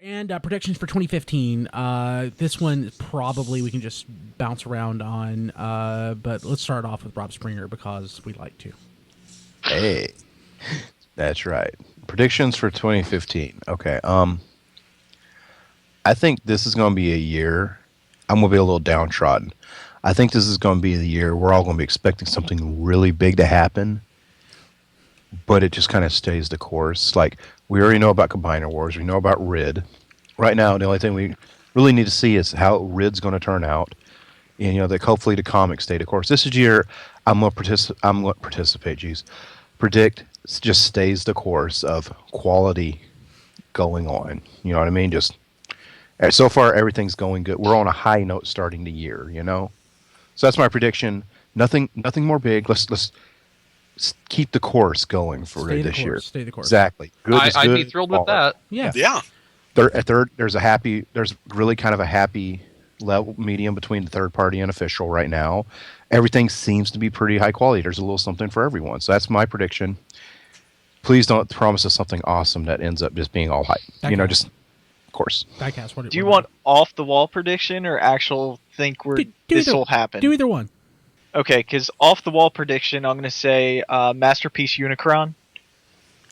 And predictions for 2015. This one probably we can just bounce around on, but let's start off with Rob Springer because we like to. Hey, that's right. Predictions for 2015. Okay. I think this is going to be a year. I'm going to be a little downtrodden. I think this is going to be the year we're all going to be expecting something really big to happen, but it just kind of stays the course. Like, we already know about Combiner Wars. We know about RID. Right now, the only thing we really need to see is how RID's going to turn out. And, that hopefully the comics stay the course. This is year I'm going to participate, predict just stays the course of quality going on. You know what I mean? So far, everything's going good. We're on a high note starting the year, So that's my prediction. Nothing more big. Let's keep the course going for this year. Stay the course. Exactly. Good. I'd be thrilled with that. Yeah. There's really kind of a happy level medium between the third party and official right now. Everything seems to be pretty high quality. There's a little something for everyone. So that's my prediction. Please don't promise us something awesome that ends up just being all hype. Of course. Diecast, do you want off the wall prediction or actual think this will happen? Do either one. Okay, because off the wall prediction, I'm going to say Masterpiece Unicron.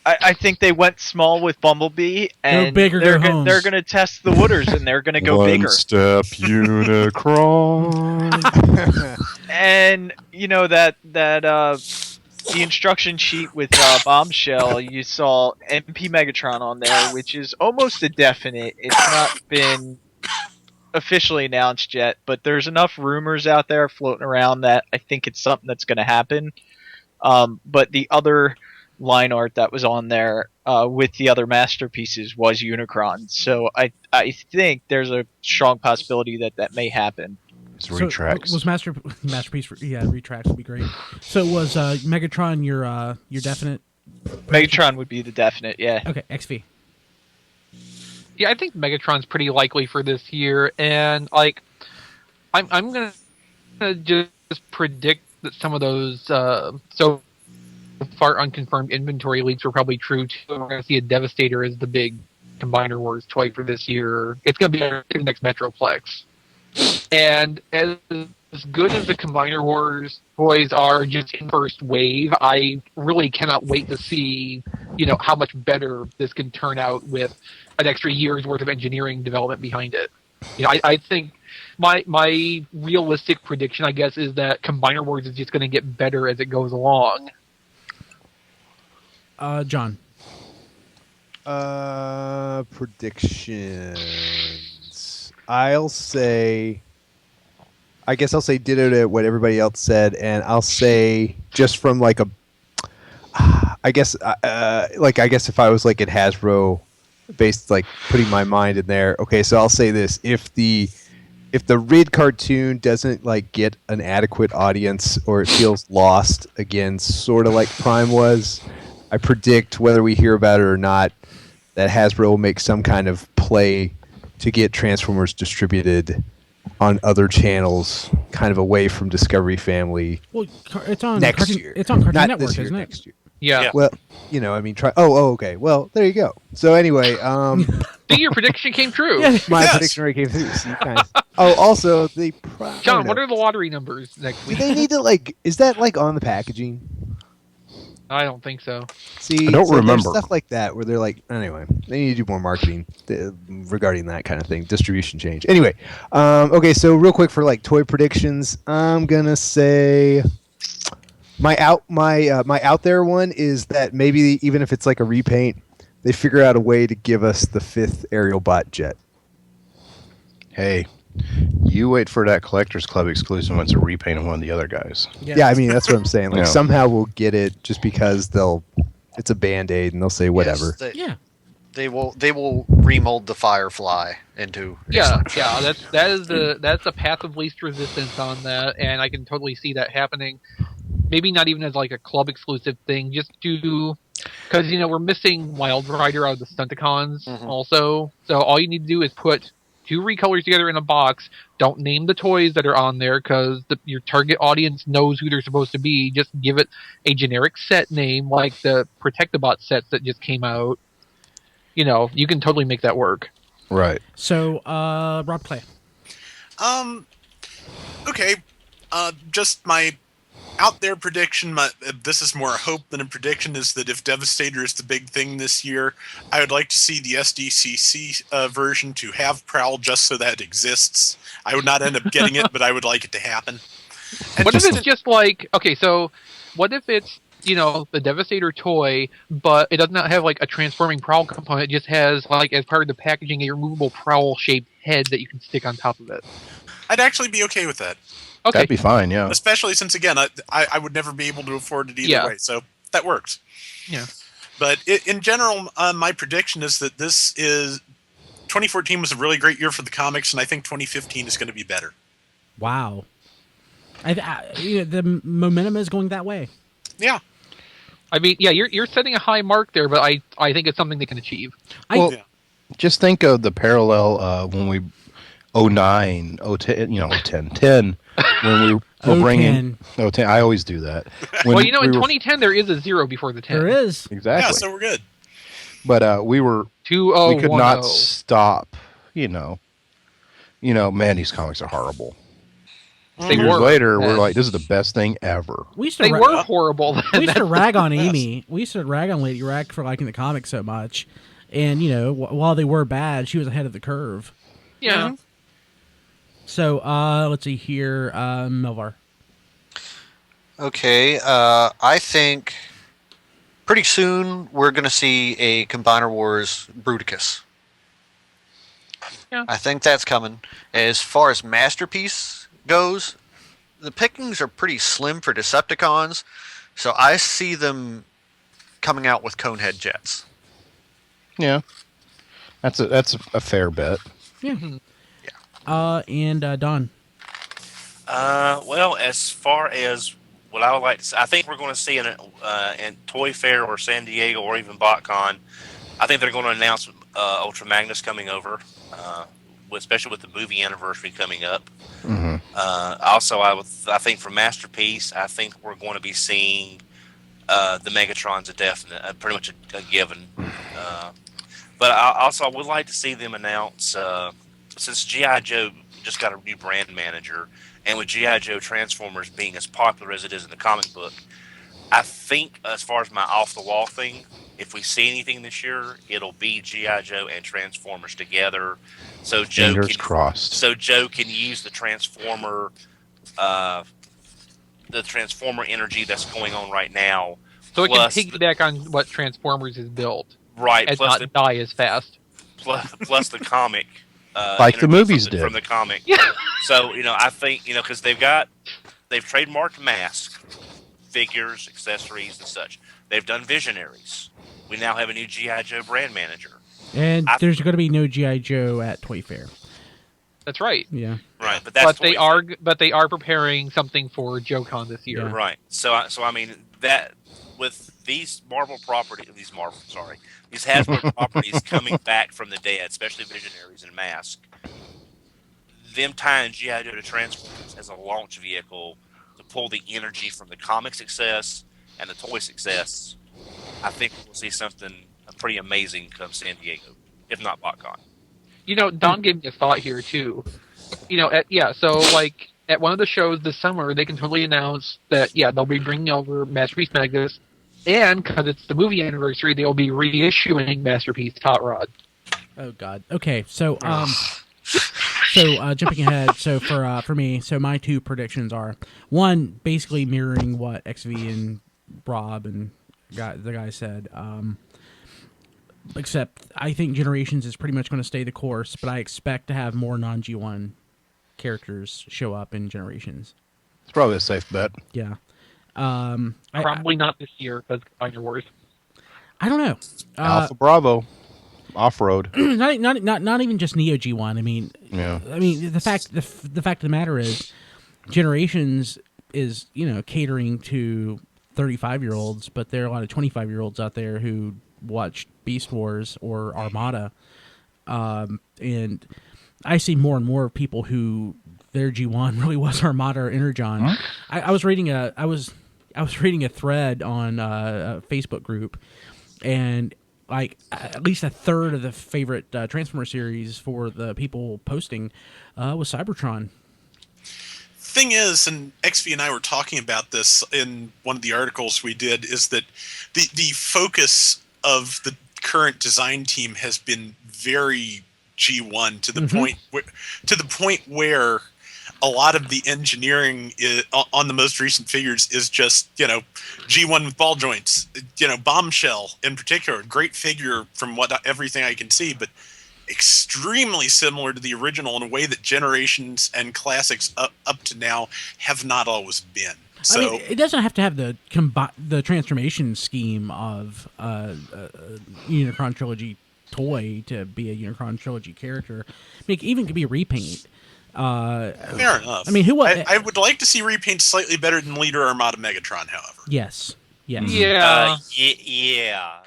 I think they went small with Bumblebee, and they're going to test the waters, and they're going to go bigger. One step Unicron. And that the instruction sheet with Bombshell, you saw MP Megatron on there, which is almost a definite. It's not been officially announced yet, but there's enough rumors out there floating around that I think it's something that's going to happen. But the other line art that was on there with the other masterpieces was Unicron, so I think there's a strong possibility that may happen. It's retracts. Was masterpiece? Yeah, retracts would be great. So was Megatron your definite? Megatron would be the definite, yeah. Okay, XV. Yeah, I think Megatron's pretty likely for this year, and I'm gonna just predict that some of those so far unconfirmed inventory leaks were probably true too. We're gonna see a Devastator as the big Combiner Wars toy for this year. It's gonna be our next Metroplex, and as good as the Combiner Wars toys are just in first wave, I really cannot wait to see how much better this can turn out with an extra year's worth of engineering development behind it. I think my realistic prediction, I guess, is that Combiner Wars is just going to get better as it goes along. John. Predictions. I'll say ditto to what everybody else said, and I'll say just from I guess if I was at Hasbro, based putting my mind in there. Okay, so I'll say this: if the RID cartoon doesn't get an adequate audience, or it feels lost again, sort of like Prime was, I predict, whether we hear about it or not, that Hasbro will make some kind of play to get Transformers distributed on other channels, kind of away from Discovery Family. Well, it's on next year. It's on Cartoon not Network, this year, isn't it? next year. Yeah. Well, try. Okay. Well, there you go. So anyway, your prediction came true. My prediction already came through. See, guys. Oh, also John, what are the lottery numbers next week? Do they need to is that on the packaging? I don't think so. See, I don't remember stuff like that where they're anyway, they need to do more marketing regarding that kind of thing, distribution change. Anyway, okay, so real quick for toy predictions, I'm gonna say my out there one is that maybe even if it's a repaint, they figure out a way to give us the 5th aerial bot jet. Hey, you wait for that Collectors Club exclusive when it's a repaint of one of the other guys. Yeah, I mean, that's what I'm saying. Somehow we'll get it just because it's a Band-Aid and they'll say whatever. Yes, they will remold the Firefly into that's the path of least resistance on that, and I can totally see that happening. Maybe not even as a club exclusive thing, just to because we're missing Wild Rider out of the Stunticons also. So all you need to do is put 2 recolors together in a box. Don't name the toys that are on there because your target audience knows who they're supposed to be. Just give it a generic set name like the Protectabot sets that just came out. You can totally make that work. Right. So, Rob Clay. Okay. Just my out there prediction. This is more a hope than a prediction. Is that if Devastator is the big thing this year, I would like to see the SDCC version to have Prowl just so that it exists. I would not end up getting it, but I would like it to happen. And What if it's just like, okay, so what if it's, the Devastator toy, but it does not have like a transforming Prowl component, it just has like as part of the packaging a removable Prowl shaped head that you can stick on top of it. I'd actually be okay with that. Okay. That'd be fine, yeah. Especially since, again, I would never be able to afford it either way, so that works. Yeah. But in general, my prediction is that 2014 was a really great year for the comics, and I think 2015 is going to be better. Wow. The momentum is going that way. Yeah. I mean, yeah, you're setting a high mark there, but I think it's something they can achieve. Well, just think of the parallel when we 09, 010, 10 when we were bringing 010. I always do that. When Well, in 2010 there is a 0 before the 10. There is. Exactly. Yeah, so we're good. But we could 2010. not stop. Man, these comics are horrible. They Years were. later, we're like, this is the best thing ever. We used to They were horrible. We used to rag on Amy. We used to rag on Lady Rag for liking the comics so much. And, while they were bad, she was ahead of the curve. Yeah. So, let's see here. Melvar. Okay, I think pretty soon we're going to see a Combiner Wars Bruticus. Yeah. I think that's coming. As far as Masterpiece goes, the pickings are pretty slim for Decepticons, so I see them coming out with Conehead jets. Yeah. That's a fair bet. Yeah. And Don. Well, as far as what I would like to say, I think we're going to see in Toy Fair or San Diego or even BotCon, I think they're going to announce Ultra Magnus coming over, especially with the movie anniversary coming up. Mm-hmm. Also, I think for Masterpiece, I think we're going to be seeing the Megatron's a definite, pretty much a given. But I would like to see them announce, since G.I. Joe just got a new brand manager, and with G.I. Joe Transformers being as popular as it is in the comic book, I think as far as my off-the-wall thing, if we see anything this year, it'll be G.I. Joe and Transformers together. So Fingers crossed. So Joe can use the Transformer energy that's going on right now. So it can piggyback on what Transformers is built. Right. And not die as fast. Plus the comic. Like the movies did. From the comic. Yeah. So, I think, because they've trademarked masks, figures, accessories, and such. They've done Visionaries. We now have a new G.I. Joe brand manager. And there's going to be no G.I. Joe at Toy Fair. That's right. Yeah. Right, but that's they are preparing something for JoeCon this year. Yeah. Right. So I mean that with these these Hasbro properties coming back from the dead, especially Visionaries and Mask, them tying G.I. Joe to Transformers as a launch vehicle to pull the energy from the comic success and the toy success, I think we'll see something pretty amazing come San Diego, if not BotCon. Don gave me a thought here too. So like at one of the shows this summer, they can totally announce that they'll be bringing over Masterpiece Magnus, and because it's the movie anniversary, they'll be reissuing Masterpiece Hot Rod. Oh God. Okay. So jumping ahead. So for me, so my two predictions are one, basically mirroring what XV and Rob and the guy said. Except I think Generations is pretty much going to stay the course, but I expect to have more non-G1 characters show up in Generations. It's probably a safe bet. Yeah. Probably not this year because Combiner Wars. I don't know. Alpha Bravo, off-road. not even just Neo G1. I mean, Yeah. I mean the fact of the matter is, Generations is catering to 35-year-olds, but there are a lot of 25-year-olds out there who watched Beast Wars or Armada, and I see more and more people who their G1 really was Armada or Energon. Huh? I was reading a thread on a Facebook group, and like at least a third of the favorite Transformer series for the people posting was Cybertron. Thing is, and XV and I were talking about this in one of the articles we did, is that the focus of the current design team has been very G1 to the point where a lot of the engineering on the most recent figures is just G1 with ball joints. Bombshell in particular, great figure from everything I can see, but extremely similar to the original in a way that Generations and Classics up to now have not always been. So I mean, it doesn't have to have the transformation scheme of Unicron Trilogy toy to be a Unicron Trilogy character. I mean, it even could be a repaint. Fair enough. I mean, I would like to see repaint slightly better than Leader Armada Megatron, however. Yes. Yeah. Yeah.